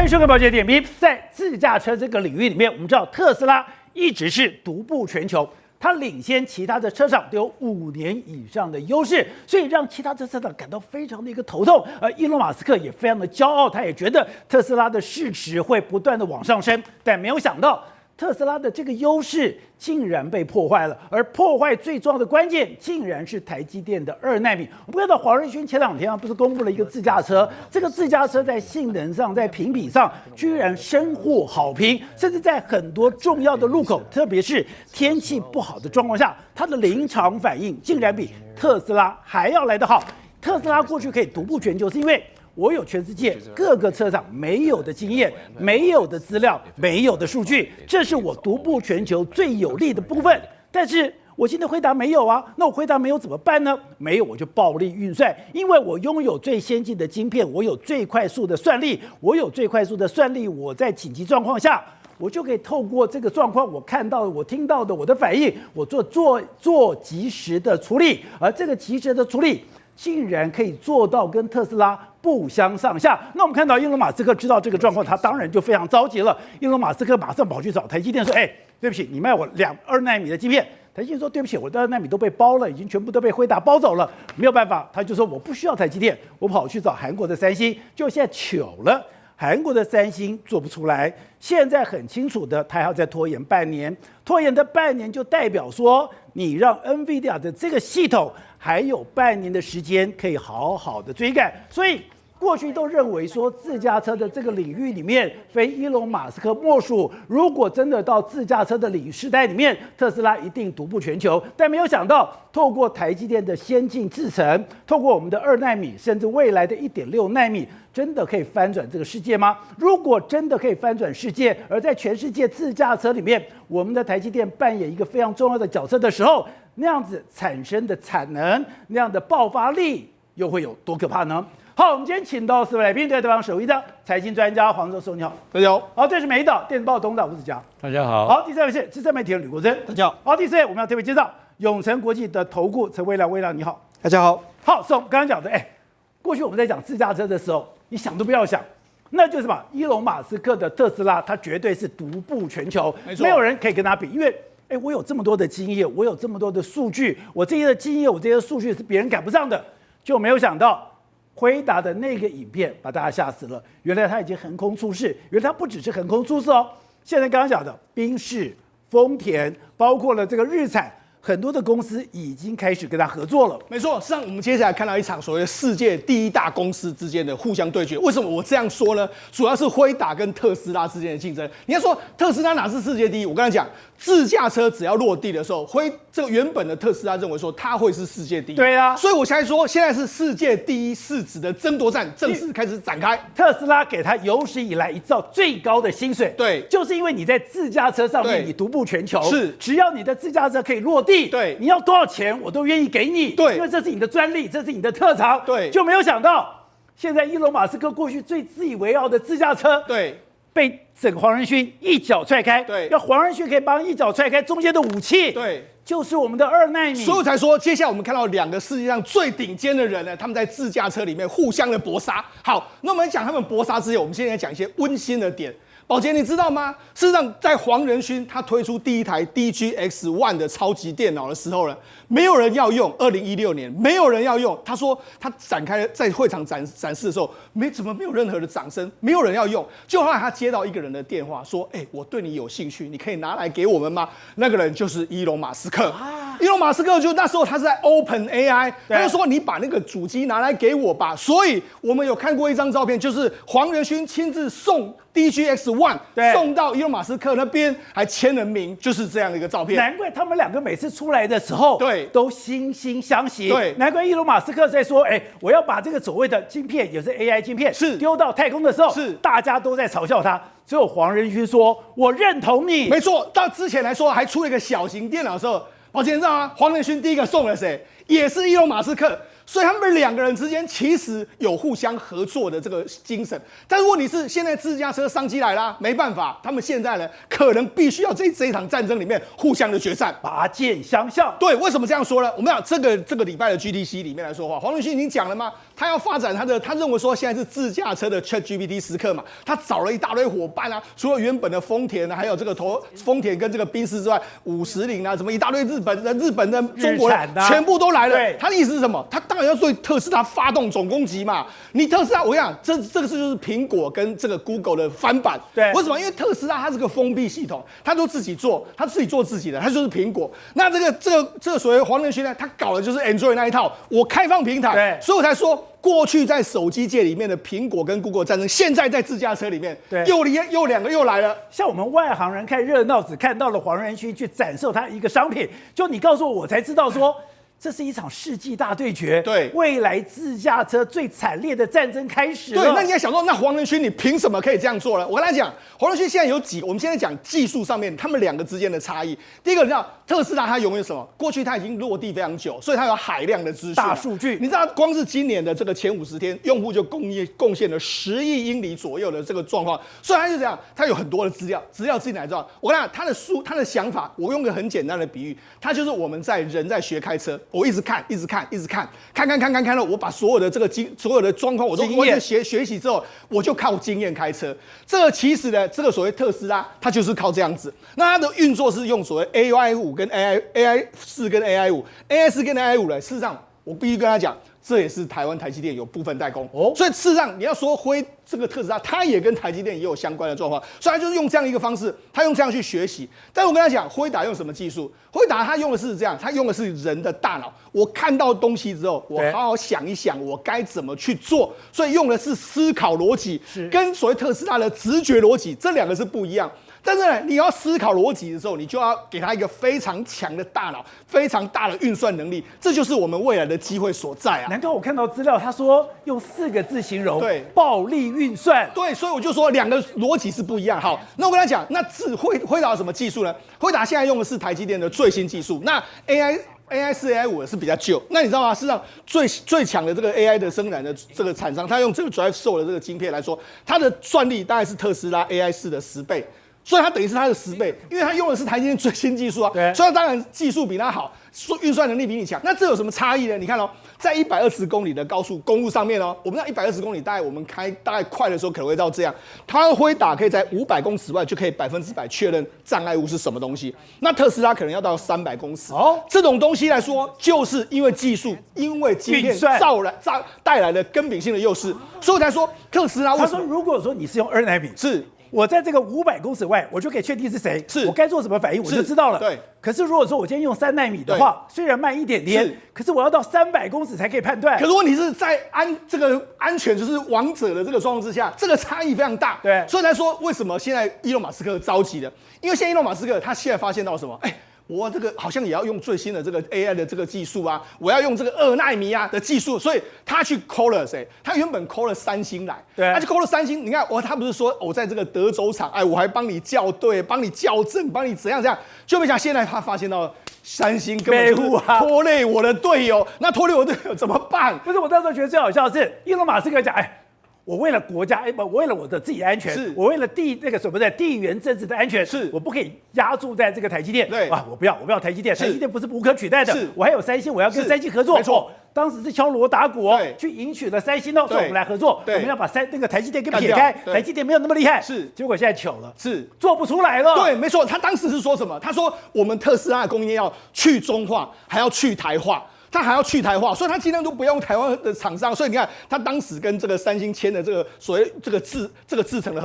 欢迎收看《宝洁点评》。在自驾车这个领域里面，我们知道特斯拉一直是独步全球，它领先其他的车厂都有5年以上的优势，所以让其他的车厂感到非常的一个头痛。而伊隆马斯克也非常的骄傲，他也觉得特斯拉的市值会不断的往上升，但没有想到特斯拉的这个优势竟然被破坏了，而破坏最重要的关键竟然是台积电的2奈米。我们看到黄仁勋前2天不是公布了一个自驾车，这个自驾车在性能上、在评比上居然深获好评，甚至在很多重要的路口，特别是天气不好的状况下，它的临场反应竟然比特斯拉还要来得好。特斯拉过去可以独步全球，是因为我有全世界各个车厂没有的经验、没有的资料、没有的数据，这是我独步全球最有利的部分。但是我今天辉达没有啊，那我辉达没有怎么办呢？没有我就暴力运算，因为我拥有最先进的晶片，我有最快速的算力，我在紧急状况下，我就可以透过这个状况，我看到的、我听到的、我的反应，我做及时的处理，而这个及时的处理竟然可以做到跟特斯拉不相上下。那我们看到伊隆马斯克知道这个状况，他当然就非常着急了。伊隆马斯克马上跑去找台积电说：“对不起，你卖我2奈米的晶片。”台积电说：“对不起，我的2奈米都被包了，已经全部都被辉达包走了，没有办法。”他就说：“我不需要台积电，我跑去找韩国的三星。”就现在糗了。韩国的三星做不出来，现在很清楚的，他还要再拖延半年，拖延的半年就代表说，你让 NVIDIA 的这个系统还有半年的时间可以好好的追赶，所以过去都认为说自驾车的这个领域里面，非伊隆马斯克莫属。如果真的到自驾车的时代里面，特斯拉一定独步全球。但没有想到，透过台积电的先进制程，透过我们的2奈米，甚至未来的1.6奈米，真的可以翻转这个世界吗？如果真的可以翻转世界，而在全世界自驾车里面，我们的台积电扮演一个非常重要的角色的时候，那样子产生的产能，那样的爆发力，又会有多可怕呢？好，我们今天请到4位来宾，对方首位的财经专家黄寿松，你好，大家好。好，这是美岛电子报董事长吴子嘉，大家好。好，第3位是资深媒体人吕国珍，大家好。好，第4位我们要特别介绍永诚国际的投顾陈微良，你好，大家好。好，我们刚刚讲的，过去我们在讲自驾车的时候，你想都不要想，那就是什么？伊隆马斯克的特斯拉，它绝对是独步全球，没有人可以跟他比，因为我有这么多的经验，我有这么多的数据，我这些经验，我这些数据是别人赶不上的，就没有想到。辉达的那个影片把大家吓死了，原来他已经横空出世，原来他不只是横空出世哦。现在刚刚讲的宾士、丰田，包括了这个日产，很多的公司已经开始跟他合作了。没错，实际上我们接下来看到一场所谓的世界第1大公司之间的互相对决。为什么我这样说呢？主要是辉达跟特斯拉之间的竞争。你要说特斯拉哪是世界第一？我刚才讲，自驾车只要落地的时候，这个原本的特斯拉认为说它会是世界第一。对啊，所以我现在说，现在是世界第1市值的争夺战正式开始展开。特斯拉给他有史以来一造最高的薪水，对，就是因为你在自驾车上面你独步全球，是，只要你的自驾车可以落地，对，你要多少钱我都愿意给你，对，因为这是你的专利，这是你的特长，对，就没有想到现在伊隆马斯克过去最自以为傲的自驾车，对。被整黄仁勋一脚踹开，对，要黄仁勋可以帮一脚踹开中间的武器，对，就是我们的2奈米。所以我才说，接下来我们看到2个世界上最顶尖的人呢，他们在自驾车里面互相的搏杀。好，那我们讲他们搏杀之前，我们现在讲一些温馨的点。宝杰，你知道吗？事实上，在黄仁勋他推出第一台 DGX-1 的超级电脑的时候呢，没有人要用。2016年，没有人要用。他说他展开在会场展示的时候，怎么没有任何的掌声，没有人要用。就后来他接到一个人的电话，说：“我对你有兴趣，你可以拿来给我们吗？”那个人就是伊隆马斯克。伊隆马斯克就那时候他是在 OpenAI， 他就说：“你把那个主机拿来给我吧。”所以我们有看过一张照片，就是黄仁勋亲自送 DGX-1 送到伊隆马斯克那边，还签了名，就是这样的一个照片。难怪他们2个每次出来的时候，对，都惺惺相惜。对，难怪伊隆马斯克在说，我要把这个所谓的晶片，也是 AI 晶片，是丢到太空的时候，是大家都在嘲笑他。只有黄仁勋说：“我认同你。”没错，到之前来说还出了一个小型电脑的时候，宝杰你知道吗？黄仁勋第一个送了谁？也是伊隆马斯克。所以他们两个人之间其实有互相合作的这个精神，但是问题是现在自驾车商机来啦，没办法，他们现在呢可能必须要这一场战争里面互相的决战，拔剑相向。对，为什么这样说呢？我们讲这个礼拜的 GTC 里面来说话，黄仁勋已经讲了吗？他要发展他认为说现在是自驾车的 ChatGPT 时刻嘛，他找了一大堆伙伴啊，除了原本的丰田啊，还有这个丰田跟这个宾士之外，50啊，什么一大堆日本的、中国人全部都来了。他的意思是什么？他当然要对特斯拉发动总攻击嘛。你特斯拉，我跟你讲，这个就是苹果跟这个 Google 的翻版。对，为什么？因为特斯拉它是个封闭系统，它都自己做，它自己做自己的，它就是苹果。那这个所谓黄仁勋呢，他搞的就是 Android 那一套，我开放平台，对，所以我才说。过去在手机界里面的苹果跟 Google 战争，现在在自驾车里面，又两个又来了。像我们外行人看热闹，只看到了黄仁勋去展售他一个商品，就你告诉我，我才知道说。这是一场世纪大对决，对未来自驾车最惨烈的战争开始了。对，那你也想说，那黄仁勋你凭什么可以这样做呢？我跟他讲，黄仁勋现在有我们现在讲技术上面他们两个之间的差异。第一个，你知道特斯拉它拥有什么？过去它已经落地非常久，所以它有海量的资讯、大数据。你知道，光是今年的这个前50天，用户就贡献了10亿英里左右的这个状况，所以它就这样，它有很多的资料自己来做。我跟你讲，他的想法，我用个很简单的比喻，它就是我们人在学开车，我一直看了，我把所有的状况我都学习之后，我就靠经验开车。这个其实呢，这个所谓特斯拉，它就是靠这样子。那它的运作是用所谓 AI5跟 AI4跟 AI5 跟 AI5呢，事实上我必须跟他讲。这也是台湾台积电有部分代工，所以事实上你要说这个特斯拉，它也跟台积电也有相关的状况，所以他就是用这样一个方式，他用这样去学习。但是我跟他讲，辉达用什么技术？辉达他用的是这样，他用的是人的大脑。我看到东西之后，我好好想一想，我该怎么去做，所以用的是思考逻辑，跟所谓特斯拉的直觉逻辑，这两个是不一样。但是呢，你要思考逻辑的时候，你就要给他一个非常强的大脑，非常大的运算能力，这就是我们未来的机会所在啊！难怪我看到资料，他说用4个字形容，对，暴力运算。对，所以我就说两个逻辑是不一样。好，那我跟他讲，那辉达有什么技术呢？辉达现在用的是台积电的最新技术，那 AI4 AI5 是比较旧，那你知道吗？事实上最强的这个 AI 的生产的这个厂商，他用这个 Drive 的这个晶片来说，它的算力大概是特斯拉 AI4 的10倍。所以它等于是它的10倍，因为它用的是台积电最新技术啊，所以它当然技术比它好，运算能力比你强。那这有什么差异呢？你看哦，在120公里的高速公路上面哦，我们知道120公里大概我们开大概快的时候可能会到这样，它辉达可以在500公尺外就可以100%确认障碍物是什么东西。那特斯拉可能要到300公尺。这种东西来说，就是因为技术，因为晶片带来的根本性的优势，所以我才说特斯拉为什么？他说，如果说你是用2奈米，是。我在这个500公尺外，我就可以确定是谁，我该做什么反应，我就知道了。对。可是如果说我今天用3奈米的话，虽然慢一点点，可是我要到300公尺才可以判断。可是问题是在这个安全就是王者的这个状况之下，这个差异非常大。对。所以才说为什么现在伊隆马斯克着急了？因为现在伊隆马斯克他现在发现到什么？我这个好像也要用最新的这个 AI 的这个技术啊，我要用这个2奈米啊的技术，所以他去 call 了谁？他原本 call 了3星来，他就 call 了3星。你看他不是说我在这个德州厂，我还帮你校对，帮你校正，帮你怎样，就没想现在他发现到3星根本就是拖累我的队友，那拖累我的队友怎么办？不是，我那时候觉得最好笑的是，伊隆马斯克讲，我为了国家，我为了我的自己的安全，我为了地缘政治的安全，我不可以压注在这个台积电。对，我不要台积电，台积电不是无可取代的。我还有3星，我要跟3星合作。没错，当时是敲锣打鼓去迎娶了3星，说我们来合作，我们要把那个台积电给撇开，台积电没有那么厉害。结果现在糗了，做不出来了。对，没错，他当时是说什么？他说我们特斯拉的供应链要去中化，还要去台化。他还要去台化，所以他尽量都不用台湾的厂商。所以你看，他当时跟这个3星签的这个所谓这个制程的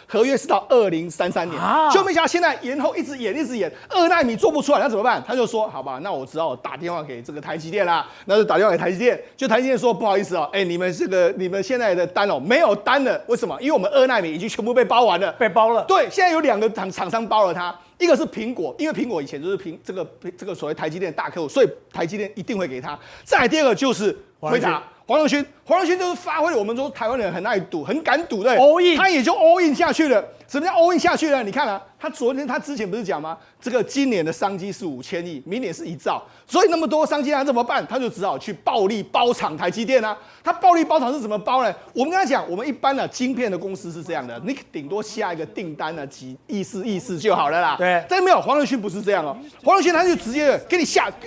合约是到2033年，就没想到现在延后一直延，2奈米做不出来，那怎么办？他就说好吧，那我只好打电话给这个台积电啦。那就打电话给台积电，就台积电说不好意思哦，你们现在的单没有单了，为什么？因为我们2奈米已经全部被包完了，被包了。对，现在有2个厂商包了它。一个是苹果，因为苹果以前就是这个所谓台积电的大客户，所以台积电一定会给他。再来第2个就是辉达，黄仁勋就是发挥了我们说台湾人很爱赌、很敢赌的，他也就 all in 下去了。什么叫 all in 下去呢？你看啊，他之前不是讲吗？这个今年的商机是5000亿，明年是1兆，所以那么多商机他怎么办？他就只好去暴力包厂台积电啊。他暴力包厂是怎么包呢？我们跟他讲，我们一般的晶片的公司是这样的，你顶多下一个订单呢几亿四就好了啦。对，但没有黄仁勋不是这样哦，黄仁勋他就直接给你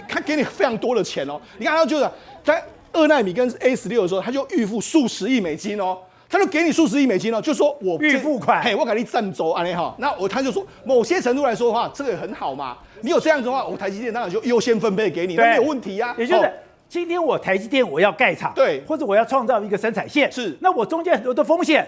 他给你非常多的钱哦。你看他就是在2奈米跟 A16的时候，他就预付数十亿美金哦。他就给你数十亿美金哦，就说我预付款，嘿，我给你赞助安尼哈，那他就说，某些程度来说的话，这个很好嘛。你有这样子的话，我台积电当然就优先分配给你，那没有问题呀。也就是今天我台积电我要盖厂，对，或者我要创造一个生产线，是，那我中间很多的风险，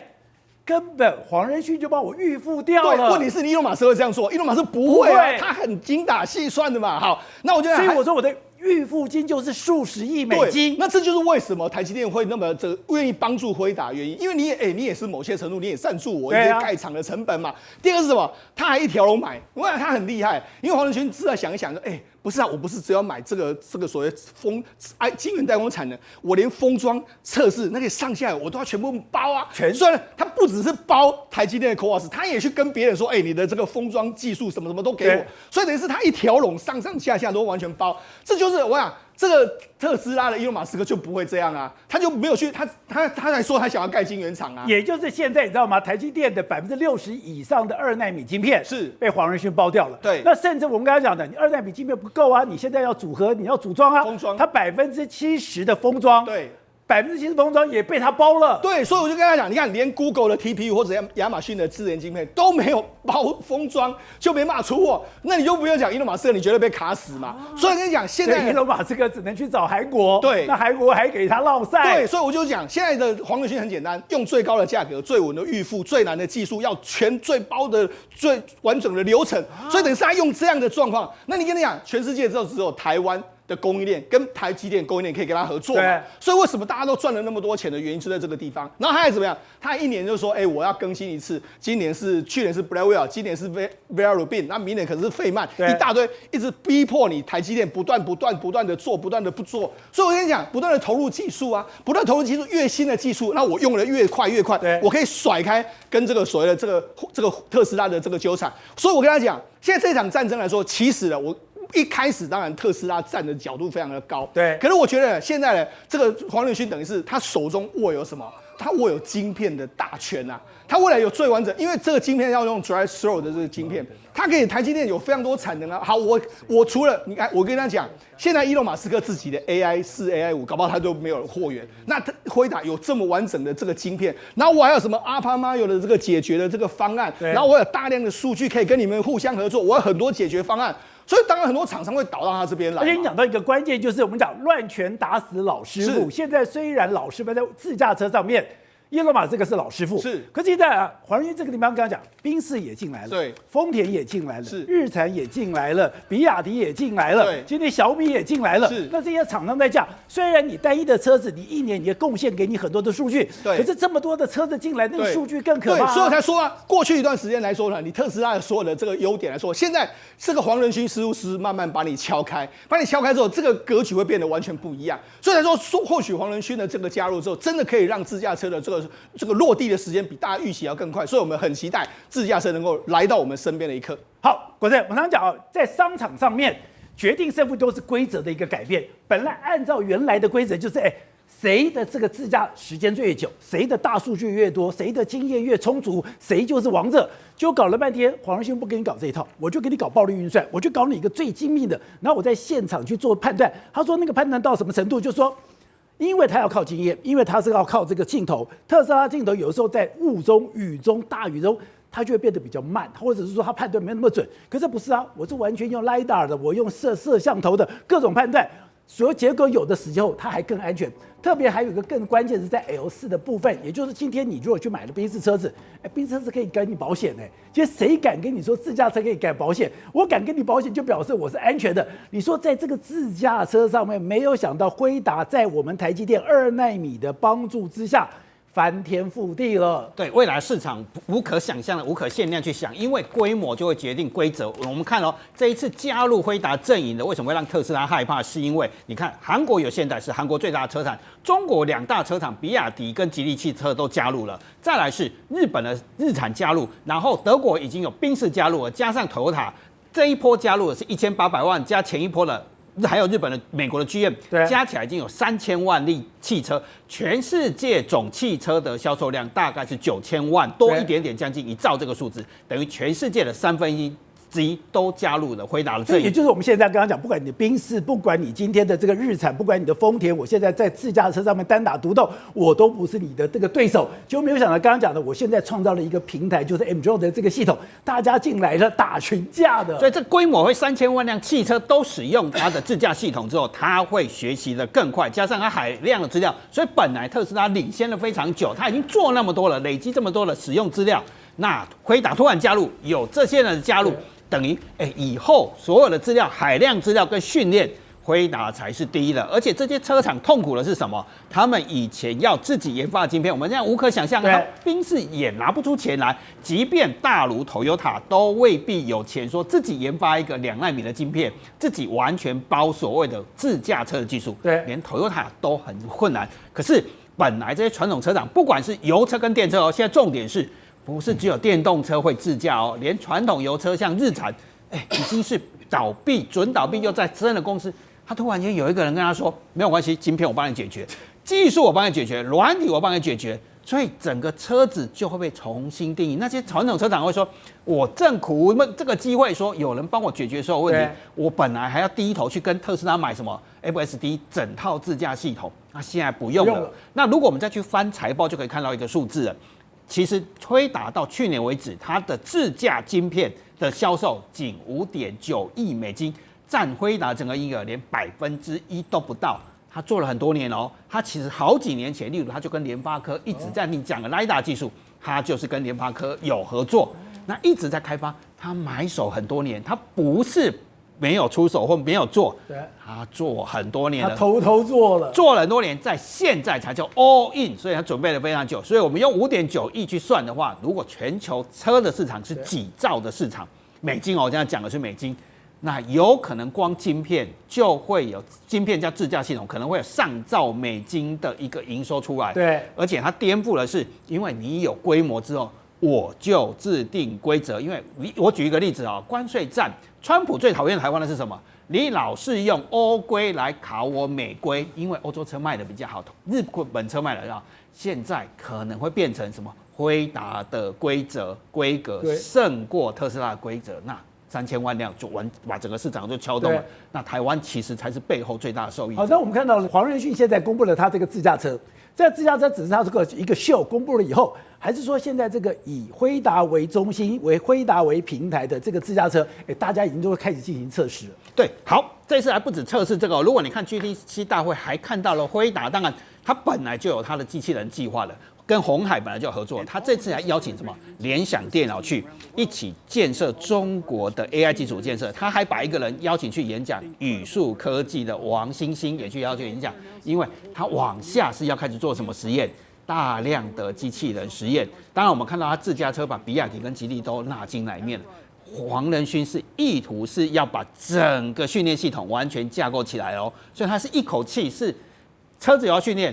根本黄仁勋就帮我预付掉了。对，问题是伊隆马斯会这样做，伊隆马斯不会啊，他很精打细算的嘛。好，那我就所以我说我的预付金就是数十亿美金。那这就是为什么台积电会那么愿意帮助辉达原因，因为你也是某些程度你也赞助我一些盖厂的成本嘛。第二个是什么？他还一条龙买，我想他很厉害，因为黄仁勋自然想一想说，不是啊，我不是只要买这个所谓晶圆代工产能，我连封装测试那个上下我都要全部包啊。虽然他不只是包台积电的 CoWoS， 他也去跟别人说，你的这个封装技术什么什么都给我，所以等于是他一条龙上下都完全包。这就是我想。这个特斯拉的伊隆马斯克就不会这样啊，他就没有去他还说他想要盖晶圆厂啊，也就是现在你知道吗？台积电的60%以上的2奈米晶片是被黄仁勋包掉了。对，那甚至我们刚才讲的，你2奈米晶片不够啊，你现在要组合，你要组装啊，封装，它70%的封装，对。70%封装也被他包了，对，所以我就跟他讲，你看，连 Google 的 TPU 或者亚马逊的智能晶片都没有包封装，就没办法出货，那你就不用讲伊隆马斯克，你绝对被卡死嘛。所以跟你讲，现在伊隆马斯克只能去找韩国，对，那韩国还给他落赛，对，所以我就讲，现在的黄仁勋很简单，用最高的价格、最稳的预付、最难的技术，要最包的、最完整的流程，所以等于是他用这样的状况，那你跟你讲，全世界只有台湾的供应链跟台积电供应链可以跟他合作嘛？所以为什么大家都赚了那么多钱的原因就在这个地方。然后他还怎么样？他一年就说，我要更新一次，去年是 Blackwell， 今年是 Vera Rubin， 那明年可能是费曼，一大堆，一直逼迫你台积电不断的做，不断的不做。所以我跟你讲，不断的投入技术啊，不断投入技术，越新的技术，那我用的越快，我可以甩开跟这个所谓的这个特斯拉的这个纠缠。所以我跟他讲，现在这场战争来说，其实我。一开始当然特斯拉站的角度非常的高，对。可是我觉得现在呢，这个黄仁勋等于是他手中握有什么？他握有晶片的大权啊！他未来有最完整，因为这个晶片要用 dry throw 的这个晶片，它可以台积电有非常多产能啊。好，我除了你看，我跟他讲，现在伊隆马斯克自己的 AI4、AI5，搞不好他都没有货源。那辉达有这么完整的这个晶片，然后我还有什么 AlphaMayo 的这个解决的这个方案，然后我有大量的数据可以跟你们互相合作，我有很多解决方案。所以当然很多厂商会倒到他这边来，而且你讲到一个关键，就是我们讲乱拳打死老师傅。现在虽然老师傅在自驾车上面，伊隆马斯克是老师傅，是。可是现在黄仁勋这个地方跟他讲，宾士也进来了，对，丰田也进来了，是，日产也进来了，比亚迪也进来了，对，今天小米也进来了，是。那这些厂商在讲，虽然你单一的车子，你一年也贡献给你很多的数据，对，可是这么多的车子进来，那个数据更可怕。对，所以我才说啊，过去一段时间来说呢，你特斯拉的所有的这个优点来说，现在这个黄仁勋师慢慢把你敲开，之后，这个格局会变得完全不一样。所以来说，或许黄仁勋的这个加入之后，真的可以让自驾车的这个落地的时间比大家预期要更快，所以我们很期待自驾车能够来到我们身边的一刻。好，国正，我常讲在商场上面决定胜负都是规则的一个改变。本来按照原来的规则就是，谁的这个自驾时间最久，谁的大数据越多，谁的经验越充足，谁就是王者。就搞了半天，黄仁勋不给你搞这一套，我就给你搞暴力运算，我就搞你一个最精密的，然后我在现场去做判断。他说那个判断到什么程度，就是说。因为他要靠经验，因为他是要靠这个镜头，特斯拉镜头有的时候在雾中、雨中、大雨中，它就会变得比较慢，或者是说它判断没那么准。可是不是啊，我是完全用 LiDAR 的，我用摄像头的各种判断，所有结果有的时候它还更安全。特别还有一个更关键是在 L4的部分，也就是今天你如果去买了宾士车子，宾士车子可以给你保险其实谁敢跟你说自驾车可以改保险？我敢跟你保险，就表示我是安全的。你说在这个自驾车上面，没有想到辉达在我们台积电2奈米的帮助之下，翻天覆地了。对未来市场无可想象的、无可限量去想，因为规模就会决定规则。我们看这一次加入辉达阵营的，为什么会让特斯拉害怕？是因为你看，韩国有现代是韩国最大的车厂，中国2大车厂比亚迪跟吉利汽车都加入了，再来是日本的日产加入，然后德国已经有宾士加入了，加上 Toyota 这一波加入的是1800万，加前一波的。还有日本的、美国的 GM， 加起来已经有3000万辆汽车，全世界总汽车的销售量大概是9000万，多一点点，将近1兆这个数字，等于全世界的1/3都加入了辉达的阵营。也就是我们现在刚刚讲，不管你的宾士，不管你今天的这个日产，不管你的丰田，我现在在自驾车上面单打独斗，我都不是你的这个对手。就没有想到刚刚讲的，我现在创造了一个平台，就是 Android 的这个系统，大家进来了打群架的。所以这规模会3000万辆汽车都使用它的自驾系统之后，它会学习的更快，加上它海量的资料，所以本来特斯拉领先了非常久，它已经做那么多了，累积这么多的使用资料，那辉达突然加入，有这些人的加入。等于以后所有的资料、海量资料跟训练，辉达才是第一的。而且这些车厂痛苦的是什么？他们以前要自己研发的晶片，我们现在无可想象，宾士也拿不出钱来，即便大如 Toyota 都未必有钱说自己研发一个2奈米的晶片，自己完全包所谓的自驾车的技术，连 Toyota 都很困难。可是本来这些传统车厂，不管是油车跟电车现在重点是。不是只有电动车会自驾连传统油车像日产，已经是倒闭、准倒闭又在生的公司，他突然间有一个人跟他说，没有关系，晶片我帮你解决，技术我帮你解决，软体我帮你解决，所以整个车子就会被重新定义。那些传统车厂会说，我正苦这个机会，说有人帮我解决所有问题，我本来还要低头去跟特斯拉买什么 FSD 整套自驾系统，那现在不用了。那如果我们再去翻财报，就可以看到一个数字了。其实辉达到去年为止，它的自驾晶片的销售仅5.9亿美金，占辉达整个营业额连1%都不到。他做了很多年他其实好几年前，例如他就跟联发科一直在你讲的 LiDAR 技术，他就是跟联发科有合作，那一直在开发，他埋手很多年，他不是没有出手或没有做，他做很多年了，他偷做了很多年，在现在才叫 all in， 所以他准备了非常久。所以我们用5.9亿去算的话，如果全球车的市场是几兆的市场，美金我现在讲的是美金，那有可能光晶片就会有晶片加自驾系统，可能会有上兆美金的一个营收出来。而且它颠覆的是，因为你有规模之后。我就制定规则，因为我举一个例子关税战，川普最讨厌台湾的是什么？你老是用欧规来考我美规，因为欧洲车卖的比较好，日本车卖的比较好，现在可能会变成什么？辉达的规格胜过特斯拉的规则，那3000万辆就把整个市场就敲动了。那台湾其实才是背后最大的受益者。好，那我们看到了黄仁勋现在公布了他这个自驾车。这自驾车只是他这个一个秀公布了以后，还是说现在这个以辉达为中心、辉达为平台的这个自驾车，大家已经都开始进行测试了。对，好，这次还不止测试这个如果你看 GTC 大会，还看到了辉达，当然它本来就有它的机器人计划了。跟鸿海本来就有合作，他这次还邀请什么联想电脑去一起建设中国的 AI 基础建设，他还把一个人邀请去演讲，宇树科技的王星星也去邀请演讲，因为他往下是要开始做什么实验，大量的机器人实验。当然我们看到他自驾车把比亚迪跟吉利都纳进来面了。黄仁勋是意图是要把整个训练系统完全架构起来所以他是一口气是车子也要训练，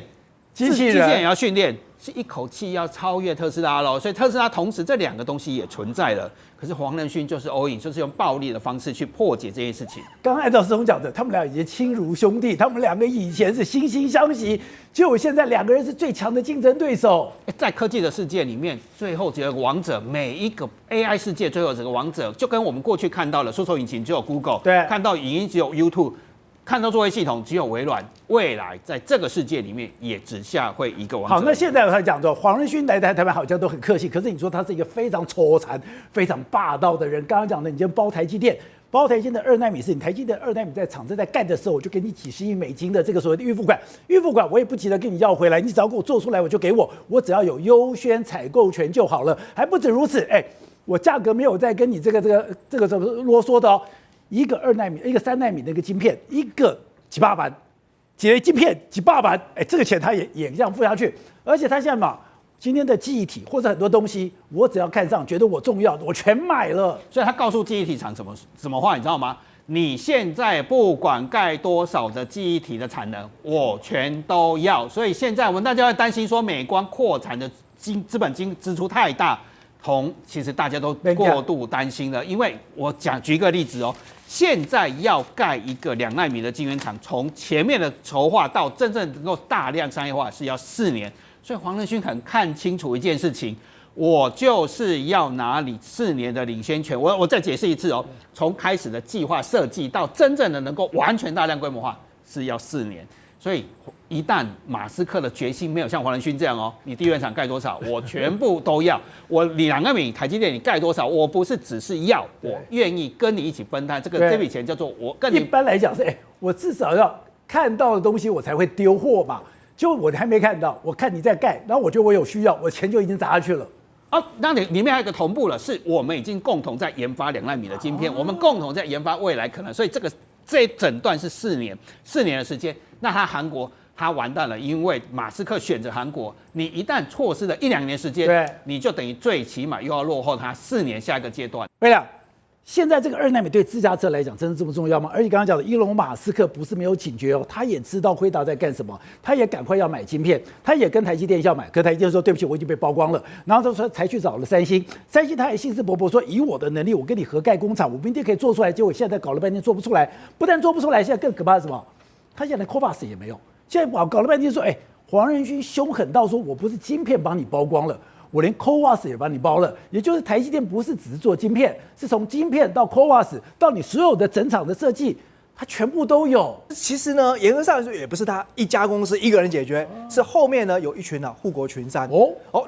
机器人也要训练。是一口气要超越特斯拉所以特斯拉同时这2个东西也存在了。可是黄仁勋就是 all in， 就是用暴力的方式去破解这件事情。刚刚按照石总讲的，他们俩已经亲如兄弟，他们2个以前是惺惺相惜，结果现在2个人是最强的竞争对手。在科技的世界里面，最后只有个王者，每一个 AI 世界最后这个王者，就跟我们过去看到的搜索引擎只有 Google， 看到影音只有 YouTube。看到作业系统只有微软，未来在这个世界里面也只下会一个王者。好，那现在他讲说黄仁勋来台湾好像都很客气，可是你说他是一个非常抽残、非常霸道的人。刚刚讲的，你今天包台积电的2奈米是你台积电2奈米在厂子在干的时候，我就给你几十亿美金的这个所谓的预付款我也不急着跟你要回来，你只要给我做出来，我就给我只要有优先采购权就好了。还不止如此，我价格没有再跟你这个怎么啰嗦的一个2奈米，一个3奈米的一个晶片，一个几8万，晶片几8万，这个钱他也这样付下去。而且他现在嘛，今天的记忆体或者很多东西，我只要看上，觉得我重要，我全买了。所以他告诉记忆体厂什么话，你知道吗？你现在不管盖多少的记忆体的产能，我全都要。所以现在我们大家在担心说，美光扩产的资本金支出太大，其实大家都过度担心了。因为我举一个例子哦，现在要盖一个2奈米的晶圆厂，从前面的筹划到真正能够大量商业化是要4年。所以黄仁勋很看清楚一件事情。我就是要拿你4年的领先权。我再解释一次哦，从开始的计划设计到真正的能够完全大量规模化是要4年。所以一旦马斯克的决心没有像黄仁勋这样哦，你地缘厂盖多少，我全部都要。你2奈米台积电你盖多少，我不是只是要，我愿意跟你一起分摊。这笔钱叫做我跟你。一般来讲是，我至少要看到的东西我才会丢货嘛。就我还没看到，我看你在盖，然后我觉得我有需要，我钱就已经砸下去了。那里面还有一个同步了，是我们已经共同在研发2奈米的晶片，我们共同在研发未来可能，所以这整段是4年的时间。那韩国他完蛋了，因为马斯克选择韩国，你一旦错失了1-2年时间，对，你就等于最起码又要落后他4年下一个阶段。对了。现在这个2奈米对自驾车来讲真的这么重要吗？而且刚刚讲的伊隆马斯克不是没有警觉哦，他也知道辉达在干什么，他也赶快要买晶片，他也跟台积电要买，可台积电说对不起，我已经被曝光了，然后他说才去找了三星他也兴致勃勃说以我的能力，我跟你合盖工厂，我明天可以做出来，结果现在搞了半天做不出来，不但做不出来，现在更可怕的是什么？他现在 CoWoS 也没有，现在搞了半天说，黄仁勋凶狠到说我不是晶片帮你曝光了。我连 CoWoS 也帮你包了，也就是台积电不是只是做晶片，是从晶片到 CoWoS 到你所有的整场的设计，它全部都有。其实呢，严格上来说也不是他一家公司一个人解决，是后面呢有一群护国群山。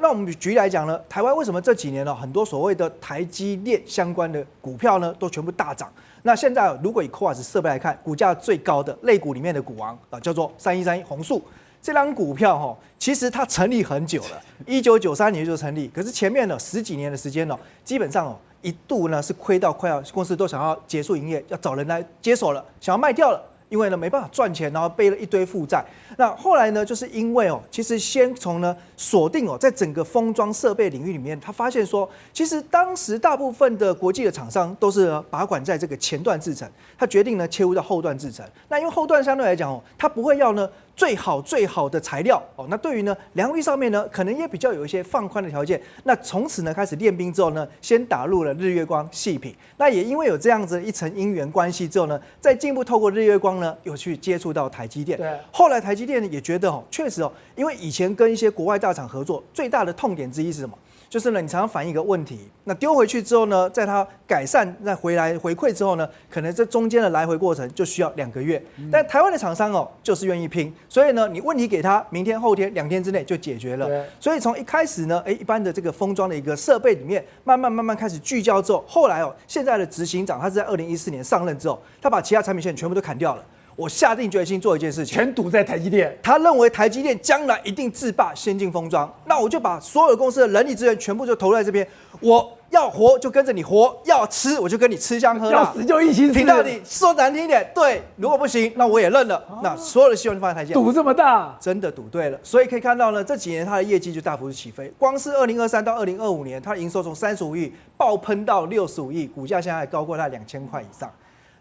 那我们举例来讲呢，台湾为什么这几年呢很多所谓的台积电相关的股票呢都全部大涨？那现在如果以 CoWoS 设备来看，股价最高的类股里面的股王叫做3131弘塑。这张股票其实它成立很久了，1993年就成立，可是前面10几年的时间基本上一度呢是亏到快要公司都想要结束营业，要找人来接手了，想要卖掉了。因为呢没办法赚钱，然后背了一堆负债。那后来呢，就是因为其实先从呢锁定在整个封装设备领域里面，他发现说，其实当时大部分的国际的厂商都是把管在这个前段制程，他决定呢切入到后段制程。那因为后段相对来讲他不会要呢最好的材料那对于呢良率上面呢，可能也比较有一些放宽的条件。那从此呢开始练兵之后呢，先打入了日月光细品。那也因为有这样子一层因缘关系之后呢，再进一步透过日月光呢，有去接触到台积电。对，后来台积电也觉得确实因为以前跟一些国外大厂合作，最大的痛点之一是什么？就是呢，你常常反映一个问题，那丢回去之后呢，在它改善再回来回馈之后呢，可能这中间的来回过程就需要2个月。但台湾的厂商就是愿意拼，所以呢，你问题给他，明天后天2天之内就解决了。所以从一开始呢，一般的这个封装的一个设备里面，慢慢开始聚焦之后，后来现在的执行长他是在2014年上任之后，他把其他产品线全部都砍掉了。我下定决心做一件事情，全赌在台积电。他认为台积电将来一定制霸先进封装，那我就把所有公司的人力资源全部就投入在这边。我要活就跟着你活，要吃我就跟你吃香喝辣，要死就一起死。拼到底，说难听一点，对，如果不行，那我也认了。那所有的希望就放在台积电。赌这么大，真的赌对了。所以可以看到呢，这几年它的业绩就大幅起飞。光是2023到2025年，它的营收从35亿爆喷到65亿，股价现在还高过它2000块以上。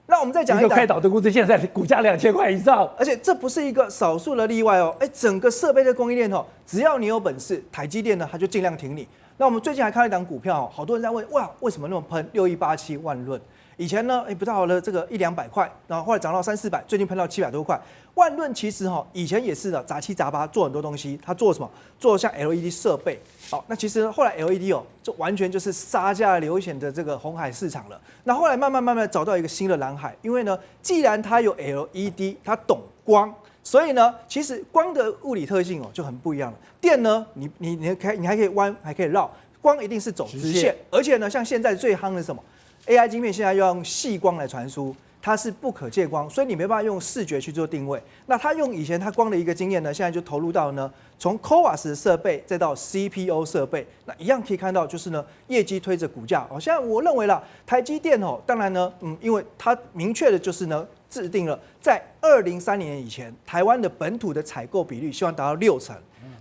那我们再讲一个开导的公司，现在股价2000块以上，而且这不是一个少数的例外整个设备的供应链只要你有本事，台积电呢它就尽量挺你。那我们最近还看到一档股票好多人在问，哇，为什么那么喷？6187万润，以前呢不到了这个100-200块，然后后来涨到300-400，最近喷到700多块。万润其实以前也是的，杂七杂八做很多东西，它做什么？做像 LED 设备。好，那其实后来 LED 就完全就是杀价流险的这个红海市场了。那后来慢慢找到一个新的蓝海，因为呢，既然它有 LED， 它懂光，所以呢，其实光的物理特性就很不一样了。电呢，你还可以弯，还可以绕，光一定是走直线，而且呢，像现在最夯的是什么 AI 晶片，现在要用细光来传输。它是不可见光，所以你没办法用视觉去做定位。那它用以前它光的一个经验呢，现在就投入到呢，从 CoWoS 的设备再到 CPO 设备，那一样可以看到就是呢，业绩推着股价。现在我认为啦，台积电当然呢，因为它明确的就是呢，制定了在2030年以前，台湾的本土的采购比率希望达到60%。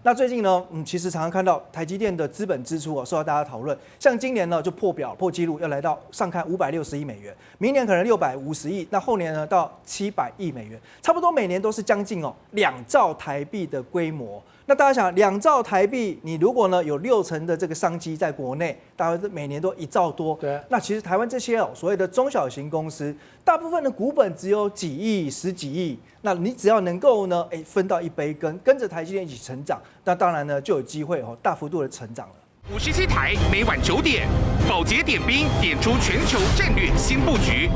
那最近呢，其实常常看到台积电的资本支出受到大家讨论，像今年呢就破纪录，要来到上看560亿美元，明年可能650亿，那后年呢到700亿美元，差不多每年都是将近2兆台币的规模。那大家想，2兆台币，你如果呢有60%的这个商机在国内，大概每年都1兆多。对。那其实台湾这些所谓的中小型公司，大部分的股本只有几亿、10几亿，那你只要能够呢，分到一杯羹，跟着台积电一起成长，那当然呢就有机会大幅度的成长了。57台每晚9点，宝洁点兵点出全球战略新布局。